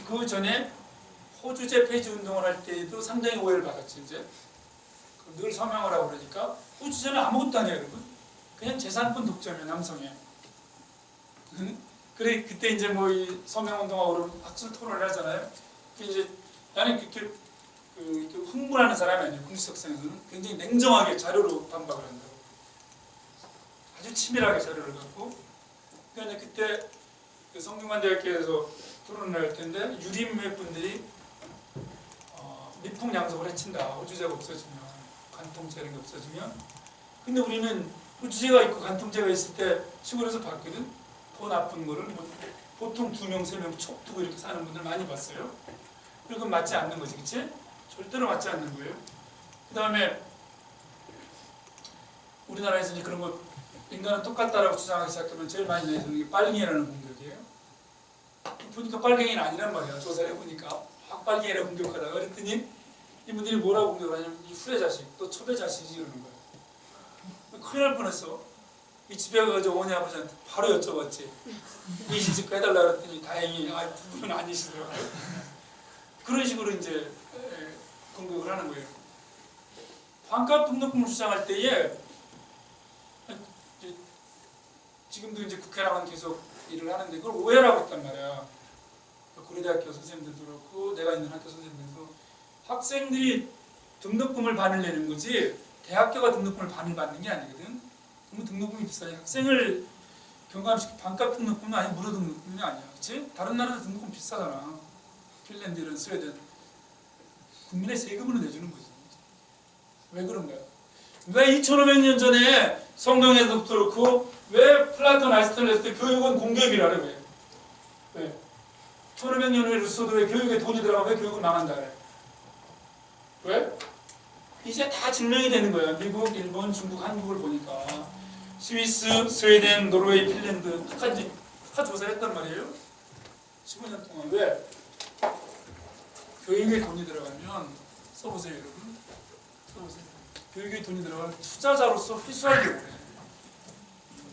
그 전에 호주제 폐지 운동을 할 때에도 상당히 오해를 받았지. 이제 늘 서명을 하고 그러니까 호주제는 아무것도 아니에요, 여러분. 그냥 재산권 독점이에요, 남성의. 그래 그때 이제 뭐 이 서명 운동하고 학술 토론을 하잖아요. 이제 나는 그렇게 흥분하는 사람이 아니에요. 공식석상에서는 굉장히 냉정하게 자료로 반박을 한다고. 아주 치밀하게 자료를 갖고. 그러니까 그때 그 성균관대학교에서 토론을 할 텐데 유림회 분들이 미풍양속을 해친다. 호주제가 없어지면 간통죄 이런 게 없어지면. 근데 우리는 호주제가 있고 간통죄가 있을 때 시골에서 봤거든. 더 나쁜 거를 뭐 보통 2명, 3명 촉 두고 이렇게 사는 분들 많이 봤어요. 그건 맞지 않는 거지, 그치? 절대로 맞지 않는 거예요. 그 다음에 우리나라에서 이제 그런 거 인간은 똑같다라고 주장하기 시작하면 제일 많이 내세우는 게 빨갱이라는 공격이에요. 보니까 빨갱이는 아니란 말이야. 조사를 해보니까 빨갱이라 공격하다가 그랬더니 이분들이 뭐라고 공격을 하냐면 이 후레 자식, 또 초대 자식이 이러는 거야. 큰일 날 뻔했어. 이 집에 가서 어머니 아버지한테 바로 여쭤봤지. 이 시집 해달라 그랬더니 다행히 부부는 아니시더라고요. 그런 식으로 이제 공격을 하는 거예요. 반값 등록금을 주장할 때에 지금도 이제 국회랑은 계속 일을 하는데 그걸 오해라고 했단 말이야. 고려대학교 선생님들도 그렇고 내가 있는 학교 선생님들도 학생들이 등록금을 반을 내는 거지 대학교가 등록금을 반을 받는 게 아니거든. 그러면 등록금이 비싸지. 학생을 경감시키 반값 등록금은 아니 무료 등록금이 아니야, 그렇지? 다른 나라도 등록금 비싸잖아. 핀란드 이런 스웨덴 국민의 세금으로 내주는 거지. 왜 그런 거야? 왜 2500년 전에 성경에서부터 그렇고 왜 플라톤 아리스토텔레스 교육은 공교육이라 그래? 왜? 1500년 후에 루소도 왜 교육에 돈이 들어가면 왜 교육은 망한다 그래? 왜? 이제 다 증명이 되는 거야. 미국, 일본, 중국, 한국을 보니까 스위스, 스웨덴, 노르웨이, 핀란드 다 조사를 했단 말이에요. 15년 동안. 왜? 교육에 돈이 들어가면 써보세요 여러분. 써보세요. 교육에 돈이 들어가면 투자자로서 회수하려고 해.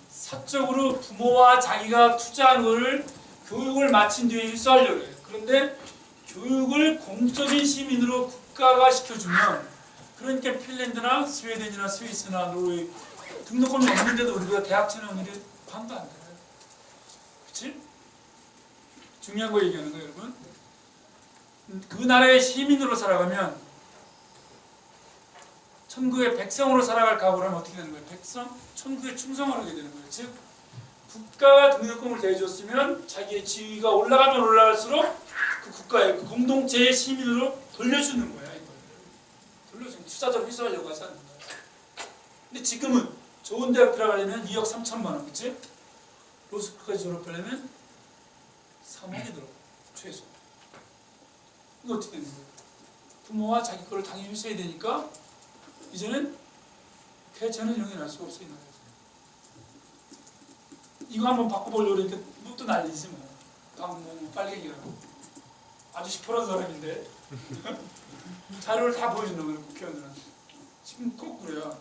사적으로 부모와 자기가 투자한 것을 교육을 마친 뒤에 회수하려고 해. 그런데 교육을 공적인 시민으로 국가가 시켜주면 그러니까 핀란드나 스웨덴이나 스위스나 노르웨이 등록금이 없는데도 우리보다 대학 진학률이 반도 안 돼요. 그치? 중요한 거 얘기하는 거예요 여러분. 그 나라의 시민으로 살아가면 천국의 백성으로 살아갈 각오를 하면 어떻게 되는 거예요? 백성? 천국에 충성을 하게 되는 거예요. 즉 국가가 등록금을 대줬으면 자기의 지위가 올라가면 올라갈수록 그 국가의 그 공동체의 시민으로 돌려주는 거야. 이걸 돌려주는 투자자로 회수하려고 하지 않는 거야. 근데 지금은 좋은 대학 들어가려면 2억 3천만 원, 그치? 로스쿨까지 졸업하려면 3억이 들어 최소. 이거 어떻게 되는 거예요? 부모와 자기 거를 당연히 회수해야 되니까 이제는 폐체는 용인할 수가 없어 이 나라에서. 이거 한번 바꿔보려고 그러니까 또 난리지 뭐. 빨갱이라고. 아주 시퍼런 사람인데 자료를 다 보여주는 거예요 국회의원들한테. 지금 거꾸로야.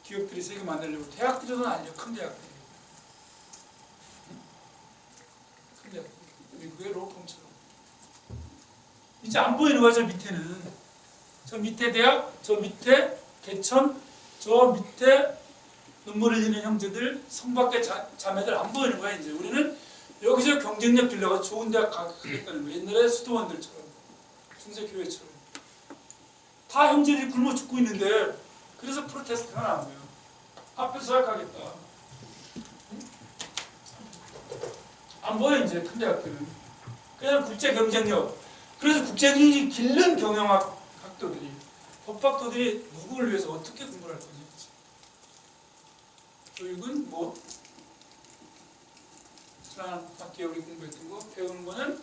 기업들이 세금 안 내려고 대학들도 난리야. 큰 대학들이. 큰 대학들. 미국의 로펌처럼. 이제 안 보이는 거야 저 밑에는. 저 밑에 대학, 저 밑에 개천, 저 밑에 눈물 흘리는 형제들, 성밖의 자매들 안 보이는 거야 이제. 우리는 여기서 경쟁력 빌려가 좋은 대학 가겠다는 거야. 옛날에 수도원들처럼, 중세교회처럼 다 형제들이 굶어 죽고 있는데 그래서 프로테스트가 나온 거예요. 앞에서 생각하겠다. 안 보여 이제 큰 대학들은. 그냥 국제 경쟁력. 그래서 국제경쟁이 길른 경영학 학도들이, 법학도들이 누구를 위해서 어떻게 공부를 할 거지? 교육은 뭐? 지난 학기에 우리 공부했던 거 배우는 거는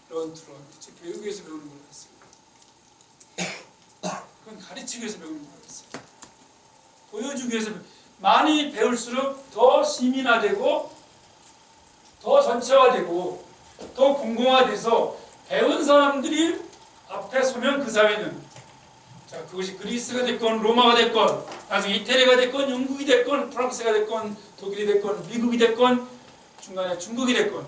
런투런, 교육에 위해서 배우는 거라고 했어요. 그건 가르치기 위해서 배우는 거라고 했어요. 보여주기 위해서. 많이 배울수록 더 시민화되고 더 전체화되고 더 공공화돼서 배운 사람들이 앞에 서면 그 사회는, 자, 그것이 그리스가 됐건 로마가 됐건 나중에 이태리가 됐건 영국이 됐건 프랑스가 됐건 독일이 됐건 미국이 됐건 중간에 중국이 됐건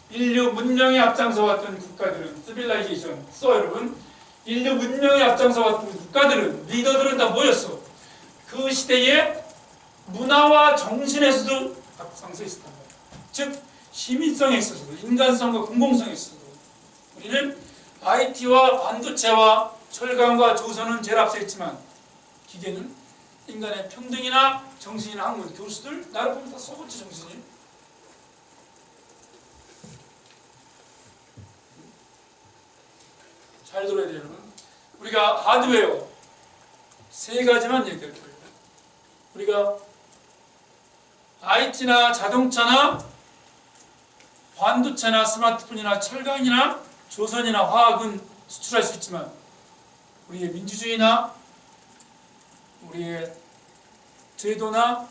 인류 문명에 앞장서 왔던 국가들은, 시빌라이제이션 써 여러분, 인류 문명에 앞장서 왔던 국가들은, 리더들은 다 뭐였어? 그 시대의 문화와 정신에서도 앞장서 있었단 말이야. 즉 시민성에 있어서도, 인간성과 공공성에 있어서도. 우리는 IT와 반도체와 철강과 조선은 제일 앞서 있지만 기계는 인간의 평등이나 정신이나 학문, 교수들 나를 보면 다 썩었지 정신이. 잘 들어야 돼요 여러분. 우리가 하드웨어 세 가지만 얘기할 거예요. 우리가 IT나 자동차나 반도체나 스마트폰이나 철강이나 조선이나 화학은 수출할 수 있지만 우리의 민주주의나 우리의 제도나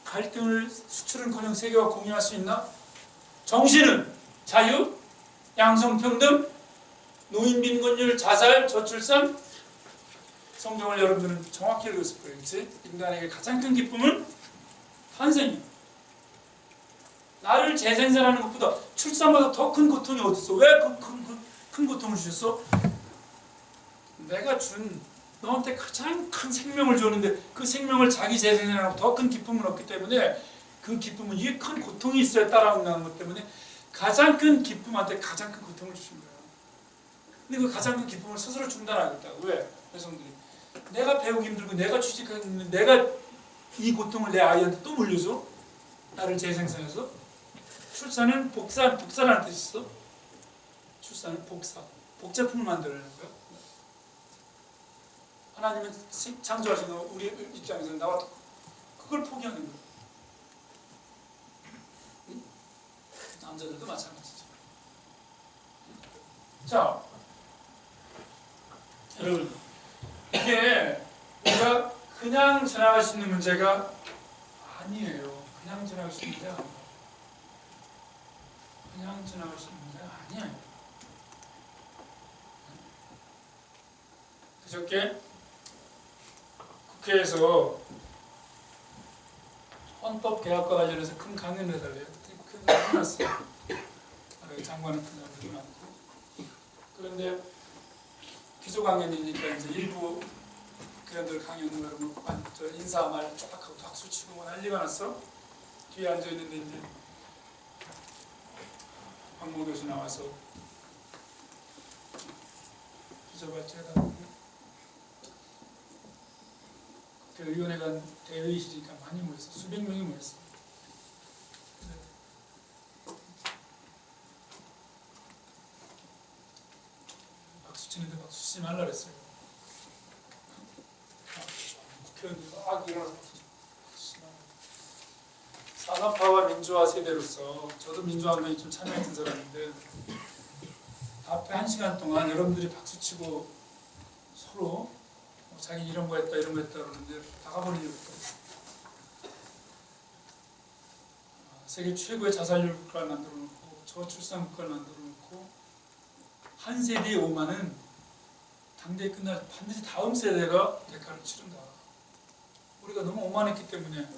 갈등을 수출은커녕 세계와 공유할 수 있나? 정신은 자유, 양성평등, 노인빈곤율, 자살, 저출산, 성경을 여러분들은 정확히 읽었을 거예요. 그렇지? 인간에게 가장 큰 기쁨은 탄생이에요. 나를 재생산하는 것보다 출산보다 더 큰 고통이 어디 있어? 왜 큰 고통을 주셨어? 내가 준 너한테 가장 큰 생명을 줬는데 그 생명을 자기 재생산하고 더 큰 기쁨은 없기 때문에 그 기쁨은 이 큰 고통이 있어야 따라온다는 것 때문에 가장 큰 기쁨한테 가장 큰 고통을 주신 거예요. 근데 그 가장 큰 기쁨을 스스로 중단하겠다고. 왜? 여성들이 내가 배우기 힘들고 내가 취직하는데 내가 이 고통을 내 아이한테 또 물려줘? 나를 재생산해서? 출산은 복사라는 뜻이 있어. 출산은 복사, 복제품을 만들어내는 거야. 하나님은 창조하신 우리 입장에서 나와 그걸 포기하는 거야. 응? 남자들도 마찬가지죠. 자, 여러분, 이게 우리가 그냥 지나갈 수 있는 문제가 아니에요. 그냥 지나갈 수 있는 문제가 아니에요. 그냥 지나갈 수 있는 문제가 아니에요. 그저께 국회에서 헌법 개혁과 관련해서 큰 강연을 해달래요. 큰 강연 해놨어요. 장관은 큰 강연도 많고. 그런데 기조 강연이니까 이제 일부 국회의원들 강연을 하면 인사말 쫙 하고 박수 치고 뭐 난리가 났어. 뒤에 앉아 있는데 이제 박모 교수 나와서 기조발제가 의원회관 대회의실이니까 많이 모였어. 수백 명이 모였어. 박수 치는데 박수 치지 말라 그랬어요. 국회의원들이 막 일어나서 박수 치지 말라. 산업화와 민주화 세대로서 저도 민주화운동에 좀 참여했던 사람인데 앞에 1시간 동안 여러분들이 박수 치고 서로 자기 이런 거 했다 이런 거 했다 그러는데 나가버리려고 했다. 세계 최고의 자살률 국가를 만들어 놓고 저출산 국가를 만들어 놓고 한 세대의 오만은 당대에 끝나서 반드시 다음 세대가 대가를 치른다. 우리가 너무 오만했기 때문에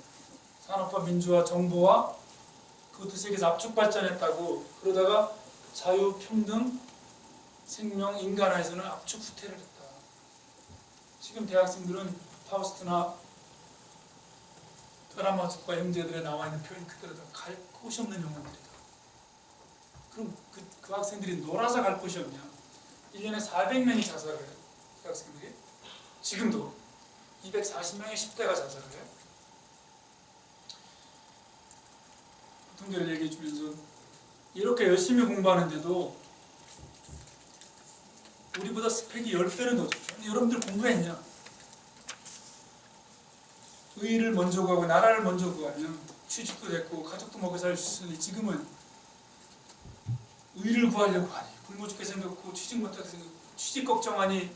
산업화, 민주화, 정보화 그것도 세계에서 압축 발전했다고 그러다가 자유, 평등, 생명, 인간화에서는 압축 후퇴를 했다. 지금 대학생들은 파우스트나 드라마과 형제들에 나와 있는 표현 그대로다. 갈 곳이 없는 영혼들이다. 그럼 그 학생들이 놀아서 갈 곳이 없냐? 1년에 400명이 자살을 해요. 그 학생들이. 지금도 240명의 10대가 자살을 해요. 통계를 얘기해 주면서 이렇게 열심히 공부하는데도 우리보다 스펙이 10배는 더 좋죠. 여러분들 공부했냐? 의의를 먼저 구하고 나라를 먼저 구하면 취직도 됐고 가족도 먹여 살 수 있으니 지금은 의의를 구하려고 하니 굶어 죽게 생겼고 취직 못하게 생겼고 취직 걱정하니